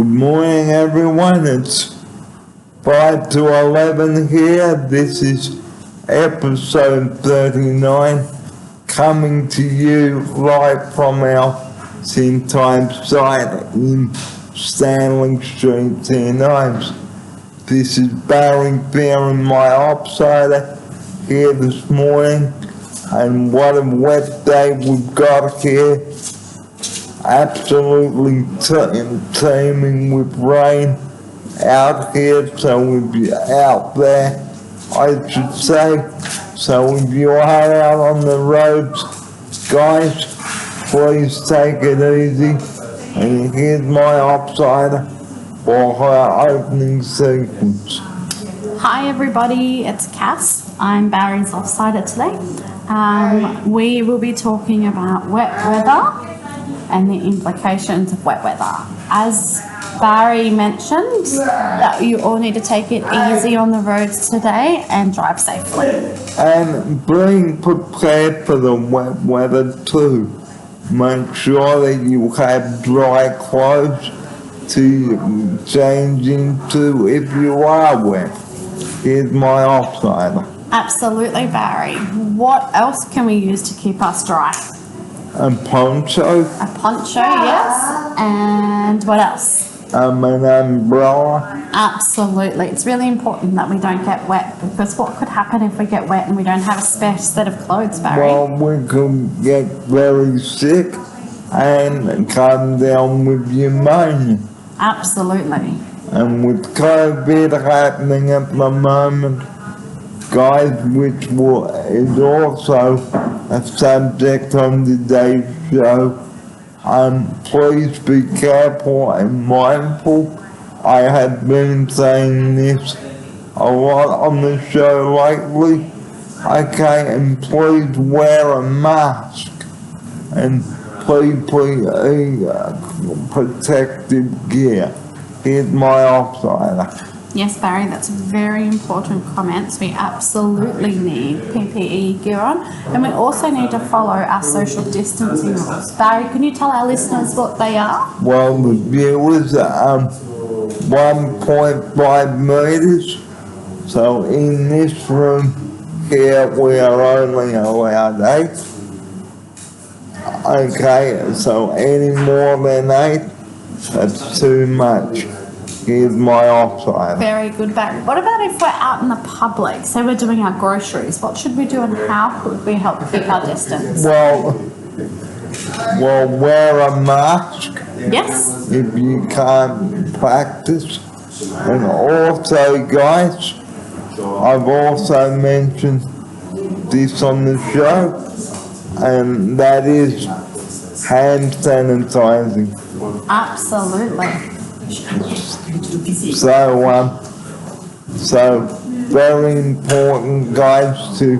Good morning, everyone. It's 5 to 11 here. This is episode 39, coming to you live from our St. Times site in Stanley Street, St. Ives. This is Barry Fearon, my opsider, here this morning, and what a wet day we've got here. Absolutely teeming with rain out here, so we'll be out there, I should say. So if you are out on the roads, guys, please take it easy. And here's my opsider for her opening sequence. Hi everybody, it's Cass. I'm Barry's offsider today. We will be talking about wet weather and the implications of wet weather. As Barry mentioned, that you all need to take it easy on the roads today and drive safely. And being prepared for the wet weather too. Make sure that you have dry clothes to change into if you are wet. Here's my offsider. Absolutely, Barry. What else can we use to keep us dry? A poncho. A poncho, yes. And what else? An umbrella. Absolutely. It's really important that we don't get wet, because what could happen if we get wet and we don't have a spare set of clothes, Barry? Well, we could get very sick and come down with pneumonia. Absolutely. And with COVID happening at the moment, guys, which is also a subject on today's show, please be careful and mindful. I have been saying this a lot on the show lately. Okay, and please wear a mask. And please protective gear. Here's my offsider. Yes, Barry, that's very important comments. We absolutely need PPE gear on, and we also need to follow our social distancing rules. Barry, can you tell our listeners what they are? Well, the viewers are 1.5 meters. So in this room here, we are only allowed 8. Okay, so any more than 8, that's too much. Here's my offsider. Very good, Barry. What about if we're out in the public? Say we're doing our groceries. What should we do and how could we help keep our distance? Well, wear a mask. Yes. If you can't practice. And also, guys, I've also mentioned this on the show, and that is hand sanitizing. Absolutely. So very important, guys, to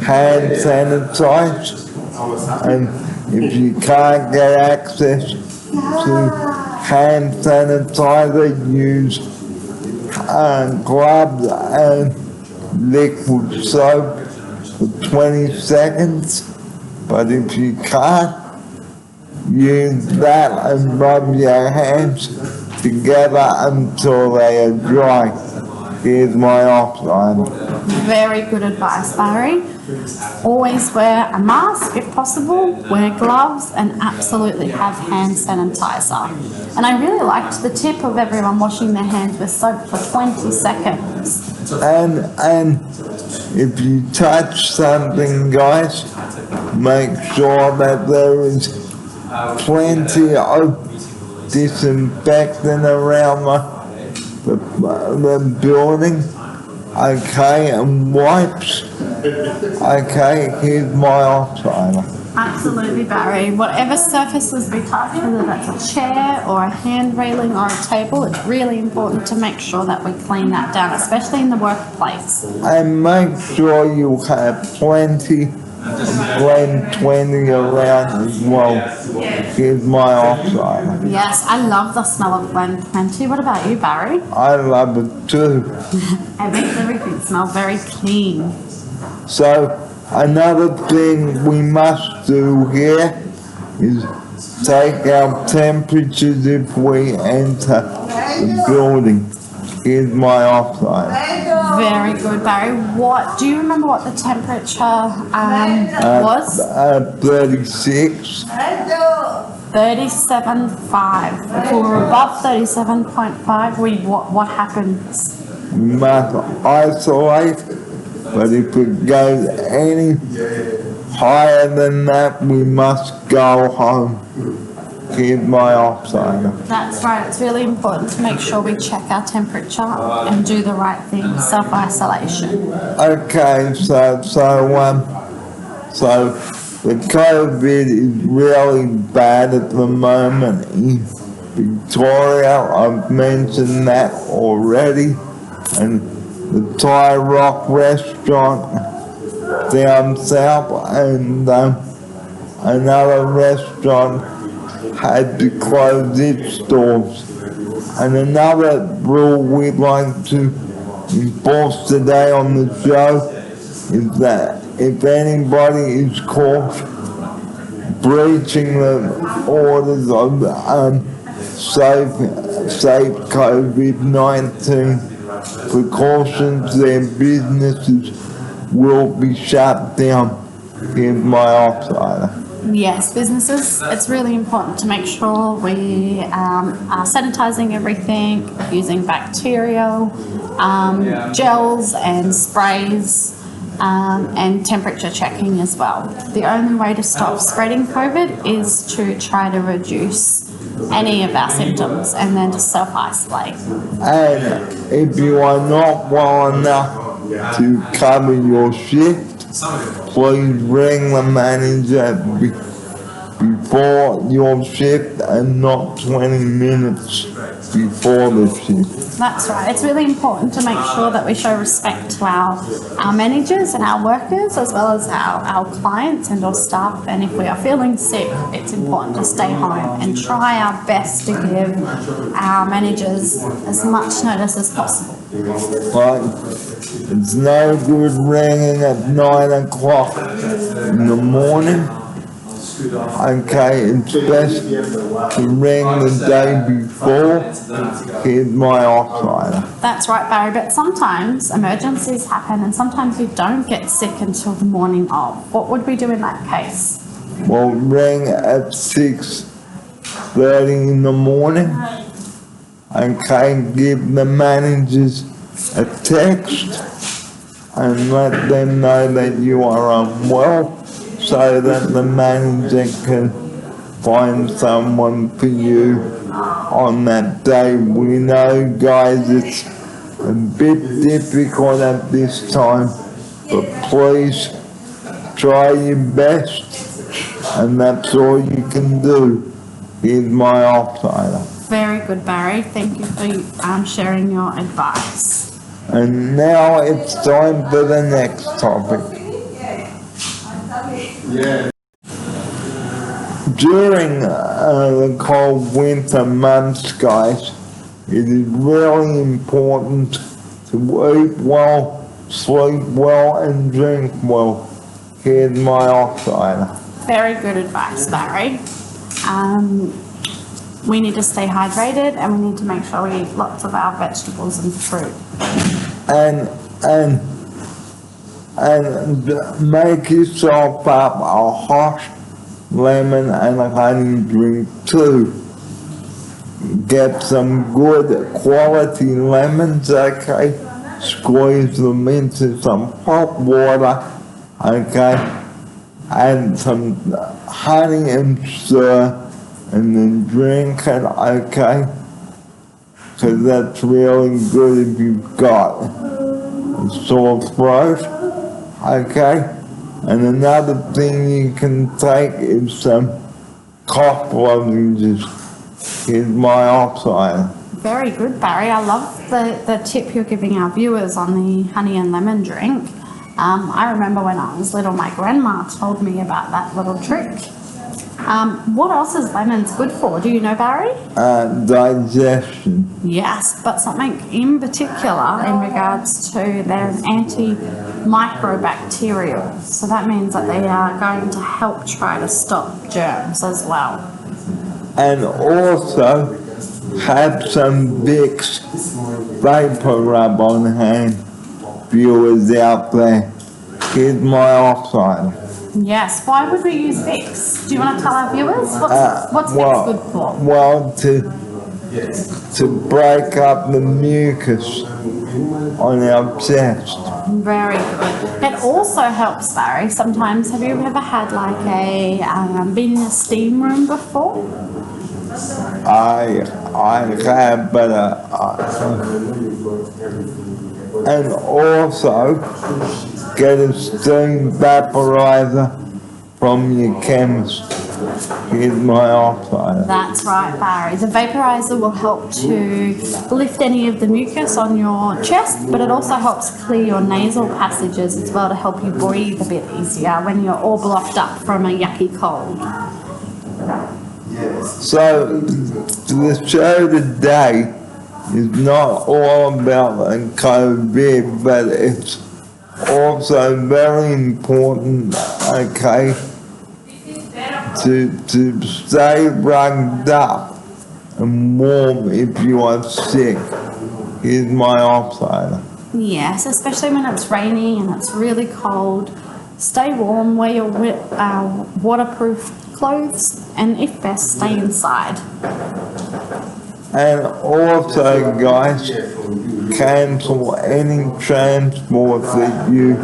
hand sanitize. And if you can't get access to hand sanitizer, use gloves and liquid soap for 20 seconds. But if you can't, use that and rub your hands together until they are dry. Here's my offsider. Very good advice, Barry. Always wear a mask if possible, wear gloves, and absolutely have hand sanitizer. And I really liked the tip of everyone washing their hands with soap for 20 seconds. And if you touch something, guys, make sure that there is plenty of disinfectant around the building. Okay, and wipes. Okay, here's my offsider. Absolutely, Barry. Whatever surfaces we touch, whether that's a chair or a hand railing or a table, it's really important to make sure that we clean that down, especially in the workplace. And make sure you have plenty of Blend 20 around as well. Here's my offsider. Yes, I love the smell of Blend 20. What about you, Barry? I love it too. It makes everything smell very clean. So another thing we must do here is take our temperatures if we enter the building. Here's my offside. Very good, Barry. What do you remember what the temperature was? 36. 37.5. If we were above 37.5, what happens? We must isolate, but if it goes any higher than that, we must go home. Here's my offside. That's right. It's really important to make sure we check our temperature and do the right thing, self-isolation. Okay, so the COVID is really bad at the moment in Victoria. I've mentioned that already. And the Thai Rock restaurant down south and another restaurant had to close its doors. And another rule we'd like to enforce today on the show is that if anybody is caught breaching the orders of safe COVID-19 precautions, their businesses will be shut down. Here's my offsider. Yes, businesses, it's really important to make sure we are sanitising everything, using bacterial gels and sprays, and temperature checking as well. The only way to stop spreading COVID is to try to reduce any of our symptoms and then to self-isolate. And if you are not well enough to cover your shift, please ring the manager before your shift and not 20 minutes before the shift. That's right. It's really important to make sure that we show respect to our managers and our workers as well as our clients and our staff. And if we are feeling sick, it's important to stay home and try our best to give our managers as much notice as possible. But it's no good ringing at 9 o'clock in the morning. Okay, it's best to ring the day before. Here's my offsider. That's right, Barry, but sometimes emergencies happen and sometimes you don't get sick until the morning of. What would we do in that case? Well, ring at 6:30 in the morning. Okay, give the managers a text and let them know that you are unwell, so that the manager can find someone for you on that day. We know, guys, it's a bit difficult at this time, but please try your best, and that's all you can do. Here's my offsider. Very good, Barry. Thank you for sharing your advice. And now it's time for the next topic. During the cold winter months, guys, it is really important to eat well, sleep well, and drink well. Here's my offsider. Very good advice, Barry. We need to stay hydrated and we need to make sure we eat lots of our vegetables and fruit. And make yourself up a hot lemon and honey drink too. Get some good quality lemons, okay? Squeeze them into some hot water, okay? Add some honey and stir, and then drink it, okay? Because that's really good if you've got a sore throat, okay? And another thing you can take is some cough lozenges. Here's my offside. Very good, Barry. I love the tip you're giving our viewers on the honey and lemon drink. I remember when I was little, my grandma told me about that little trick. What else is lemons good for? Do you know, Barry? Digestion. Yes, but something in particular in regards to they're antimicrobacterial. So that means that they are going to help try to stop germs as well. and also have some Vicks vapor rub on hand, viewers out there. Here's my offside. Yes, why would we use Vicks? Do you want to tell our viewers? What's Vicks good for? Well, to break up the mucus on our chest. Very good. It also helps, Barry. Sometimes, have you ever had like been in a steam room before? I have, but and also get a steam vaporizer from your chemist. Here's my offside. That's right, Barry. The vaporizer will help to lift any of the mucus on your chest, but it also helps clear your nasal passages as well to help you breathe a bit easier when you're all blocked up from a yucky cold. So the show today is not all about the COVID, but it's also very important, okay, to stay rugged up and warm if you are sick. Here's my offsider. Yes, especially when it's raining and it's really cold. Stay warm, wear your waterproof clothes, and if best, stay inside. And also, guys, cancel any transport that you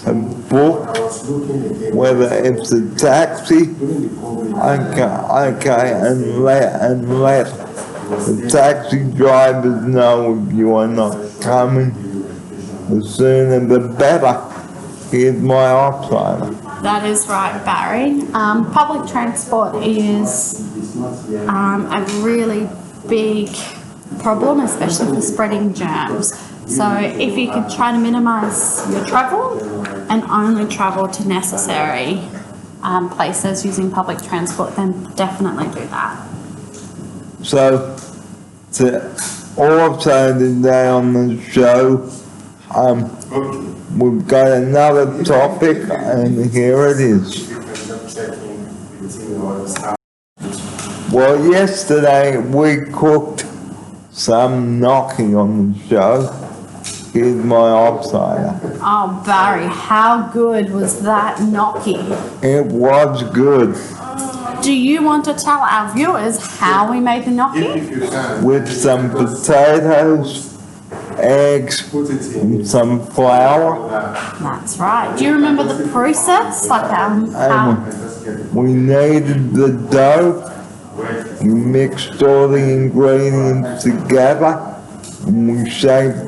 have booked, whether it's a taxi, okay, and let the taxi drivers know if you are not coming. The sooner the better. Here's my offsider. That is right, Barry. Public transport is a really big problem, especially for spreading germs. So if you could try to minimise your travel and only travel to necessary places using public transport, then definitely do that. So, to also today on the show, we've got another topic, and here it is. Well, yesterday we cooked some gnocchi on the show. Here's my offsider. Oh, Barry, how good was that gnocchi? It was good. Do you want to tell our viewers how we made the gnocchi? With some potatoes, eggs, and some flour. That's right. Do you remember the process? Like We kneaded the dough. We mixed all the ingredients together, and we shaped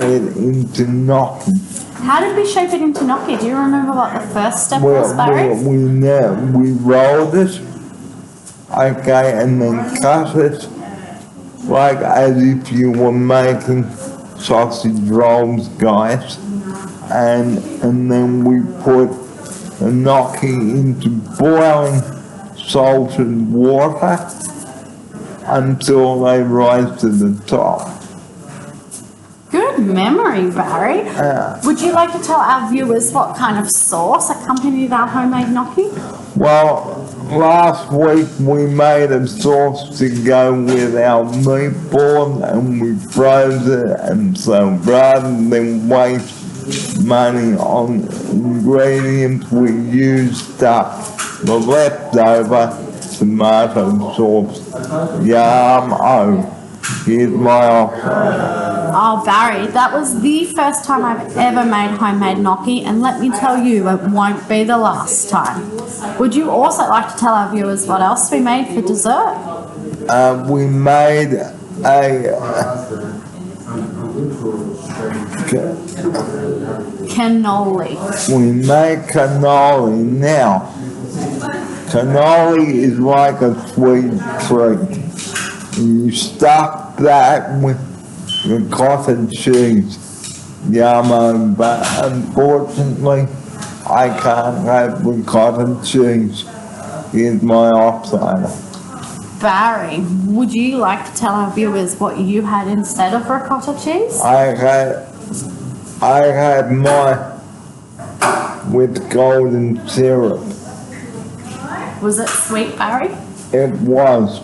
it into gnocchi. how did we shape it into gnocchi? Do you remember what the first step was, Barry? We rolled it, okay, and then cut it like as if you were making sausage rolls, guys. And then we put the gnocchi into boiling salted water until they rise to the top. Good memory, Barry. Would you like to tell our viewers what kind of sauce accompanied our homemade gnocchi? Well, last week we made a sauce to go with our meatball and we froze it, and so rather than waste money on ingredients, we used up the leftover tomato sauce. Yum-o. Here's my offer. Oh, Barry, that was the first time I've ever made homemade gnocchi, and let me tell you, it won't be the last time. Would you also like to tell our viewers what else we made for dessert? We made a Cannoli. we make cannoli. Now, cannoli is like a sweet treat. You stuff that with the cottage cheese. Yummo, but unfortunately, I can't have the cottage cheese. Here's my offsider. Barry, would you like to tell our viewers what you had instead of ricotta cheese? I had mine with golden syrup. Was it sweet, Barry? It was.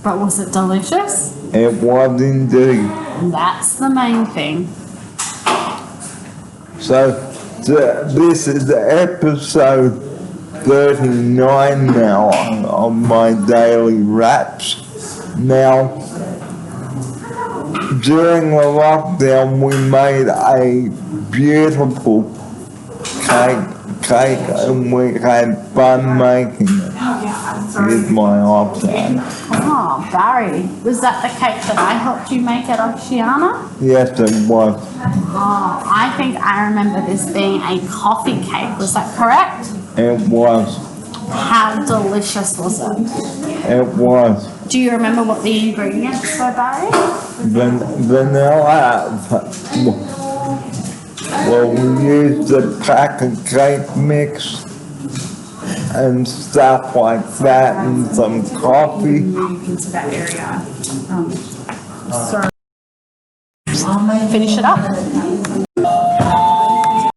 But was it delicious? It was indeed. That's the main thing. So this is episode 39 now of my daily wraps. Now, during the lockdown, we made a beautiful cake and we had fun making it with my iPad. Oh, Barry, was that the cake that I helped you make at Oceana? Yes, it was. Oh, I think I remember this being a coffee cake. Was that correct? It was. How delicious was it? It was. Do you remember what the ingredients were, Barry? Vanilla. Well, we used a pack of cake mix and stuff like that and some coffee. Into that area. So finish it up.